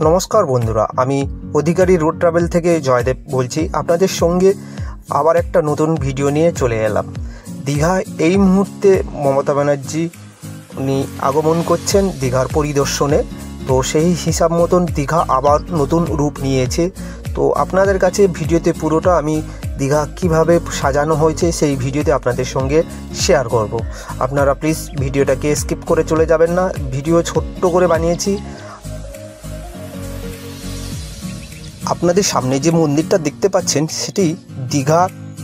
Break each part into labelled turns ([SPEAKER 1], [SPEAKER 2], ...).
[SPEAKER 1] নমস্কার বন্ধুরা, আমি অধিকারী রোড ট্রাভেল থেকে জয়দেব বলছি। আপনাদের সঙ্গে আবার একটা নতুন ভিডিও নিয়ে চলে এলাম। দীঘায় এই মুহূর্তে মমতা ব্যানার্জি উনি আগমন করছেন দীঘার পরিদর্শনে। তো সেই হিসাব মতন দীঘা আবার নতুন রূপ নিয়েছে। তো আপনাদের কাছে ভিডিওতে পুরোটা আমি দীঘা কিভাবে সাজানো হয়েছে সেই ভিডিওতে আপনাদের সঙ্গে শেয়ার করব। আপনারা প্লিজ ভিডিওটাকে স্কিপ করে চলে যাবেন না। ভিডিও ছোট্ট করে বানিয়েছি। আপনাদের সামনে যে মন্দিরটা দেখতে পাচ্ছেন সেটি দীঘা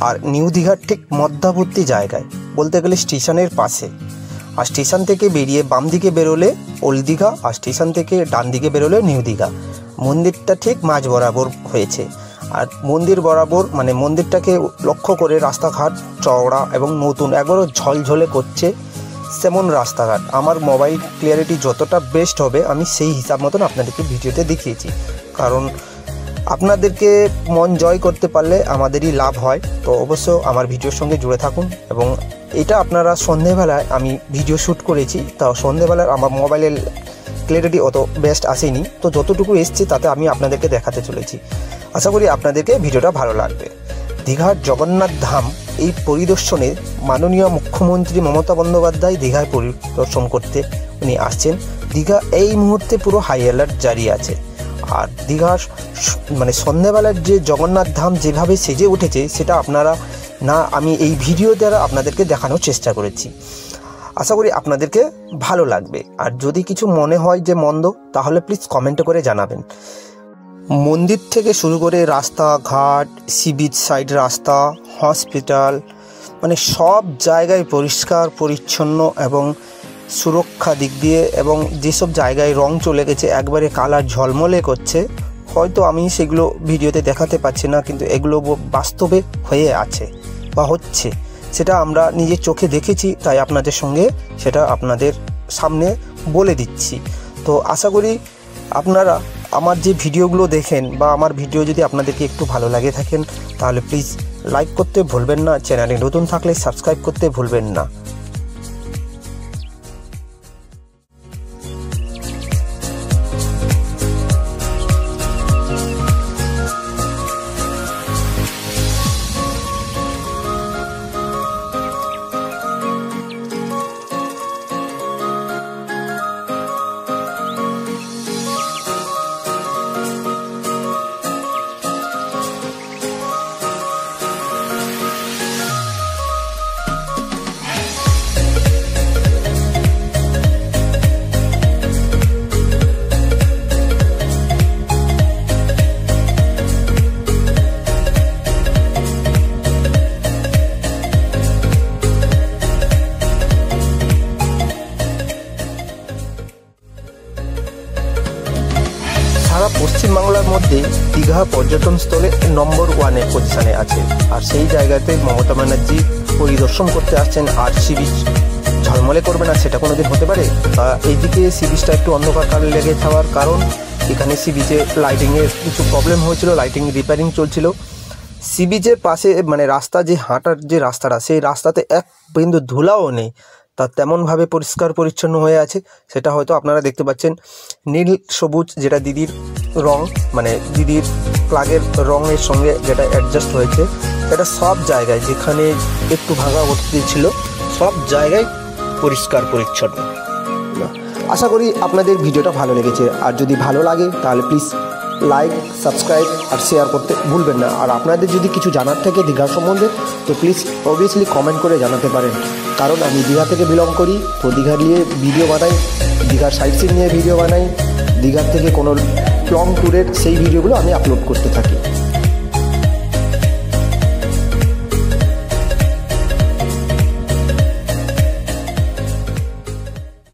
[SPEAKER 1] আর নিউ দীঘার ঠিক মধ্যবর্তী জায়গায়, বলতে গেলে স্টেশনের পাশে। আর স্টেশন থেকে বেরিয়ে বাম দিকে বেরোলে ওল্ড দীঘা, আর স্টেশন থেকে ডান দিকে বেরোলে নিউ দীঘা। মন্দিরটা ঠিক মাঝ বরাবর হয়েছে। আর মন্দির বরাবর মানে মন্দিরটাকে লক্ষ্য করে রাস্তাঘাট চওড়া এবং নতুন, একবারও ঝলঝলে করছে তেমন রাস্তাঘাট। আমার মোবাইল ক্লিয়ারিটি যতটা বেস্ট হবে আমি সেই হিসাব মতন আপনাদেরকে ভিডিওতে দেখিয়েছি, কারণ আপনাদেরকে মন জয় করতে পারলে আমাদেরই লাভ হয়। তো অবশ্য আমার ভিডিওর সঙ্গে জুড়ে থাকুন। এবং এটা আপনারা সন্ধেবেলায় আমি ভিডিও শ্যুট করেছি, তাও সন্ধেবেলার আমার মোবাইলের ক্লিয়ারিটি অত বেস্ট আসেনি। তো যতটুকু এসছে তাতে আমি আপনাদেরকে দেখাতে চলেছি। আশা করি আপনাদেরকে ভিডিওটা ভালো লাগবে। দীঘার জগন্নাথ ধাম এই পরিদর্শনে মাননীয় মুখ্যমন্ত্রী মমতা বন্দ্যোপাধ্যায় দীঘায় পরিদর্শন করতে উনি আসছেন। দীঘা এই মুহূর্তে পুরো হাই অ্যালার্ট জারি আছে। আর দীঘার মানে সন্ধ্যাবেলার যে জগন্নাথ ধাম যেভাবে সেজে উঠেছে সেটা আপনারা না আমি এই ভিডিও দ্বারা আপনাদেরকে দেখানোর চেষ্টা করেছি। আশা করি আপনাদেরকে ভালো লাগবে। আর যদি কিছু মনে হয় যে মন্দ, তাহলে প্লিজ কমেন্টে করে জানাবেন। মন্দির থেকে শুরু করে রাস্তাঘাট, সি বিচ সাইড রাস্তা, হসপিটাল, মানে সব জায়গায় পরিষ্কার পরিচ্ছন্ন এবং সুরক্ষা দিক দিয়ে, এবং যেসব জায়গায় রং চলে গেছে একবারে কালার ঝলমলে করছে, হয়তো আমি সেগুলো ভিডিওতে দেখাতে পারছি না, কিন্তু এগুলো বাস্তবে হয়ে আছে বা হচ্ছে, সেটা আমরা নিজের চোখে দেখেছি। তাই আপনাদের সঙ্গে সেটা আপনাদের সামনে বলে দিচ্ছি। তো আশা করি আপনারা আমার যে ভিডিওগুলো দেখেন বা আমার ভিডিও যদি আপনাদেরকে একটু ভালো লাগে থাকেন, তাহলে প্লিজ লাইক করতে ভুলবেন না। চ্যানেলে নতুন থাকলে সাবস্ক্রাইব করতে ভুলবেন না। সারা পশ্চিমবাংলার মধ্যে দীঘা পর্যটন স্থলে নম্বর 1-এ পজিশনে আছে। আর সেই জায়গাতে মমতা ব্যানার্জি পরিদর্শন করতে আসছেন। আর সি বিচ ঝলমলে করবে না সেটা কোনো দিন হতে পারে? বা এইদিকে সি বিচটা একটু অন্ধকার কালে লেগে থাকার কারণ এখানে সি বিচে লাইটিংয়ের কিছু প্রবলেম হয়েছিল, লাইটিং রিপেয়ারিং চলছিল। সি বিচের পাশে মানে রাস্তা যে হাঁটার যে রাস্তাটা, সেই রাস্তাতে এক বিন্দু ধুলাও নেই, তা তেমনভাবে পরিষ্কার পরিচ্ছন্ন হয়ে আছে। সেটা হয়তো আপনারা দেখতে পাচ্ছেন নীল সবুজ, যেটা দিদির রং, মানে দিদির প্লাগের রঙের সঙ্গে যেটা অ্যাডজাস্ট হয়েছে। এটা সব জায়গায় যেখানে একটু ভাঙা ভর্তি ছিল সব জায়গায় পরিষ্কার পরিচ্ছন্ন। আশা করি আপনাদের ভিডিওটা ভালো লেগেছে। আর যদি ভালো লাগে তাহলে প্লিজ লাইক, সাবস্ক্রাইব আর শেয়ার করতে ভুলবেন না। আর আপনাদের যদি কিছু জানার থাকে দীঘা সম্বন্ধে, তো প্লিজ অবভিয়াসলি কমেন্ট করে জানাতে পারেন, কারণ আমি দীঘা থেকে বিলং করি। তো দীঘা নিয়ে ভিডিও বানাই, দীঘার সাইট সিন নিয়ে ভিডিও বানাই, দীঘার থেকে কোনো লং ট্যুরের সেই ভিডিওগুলো আমি আপলোড করতে থাকি।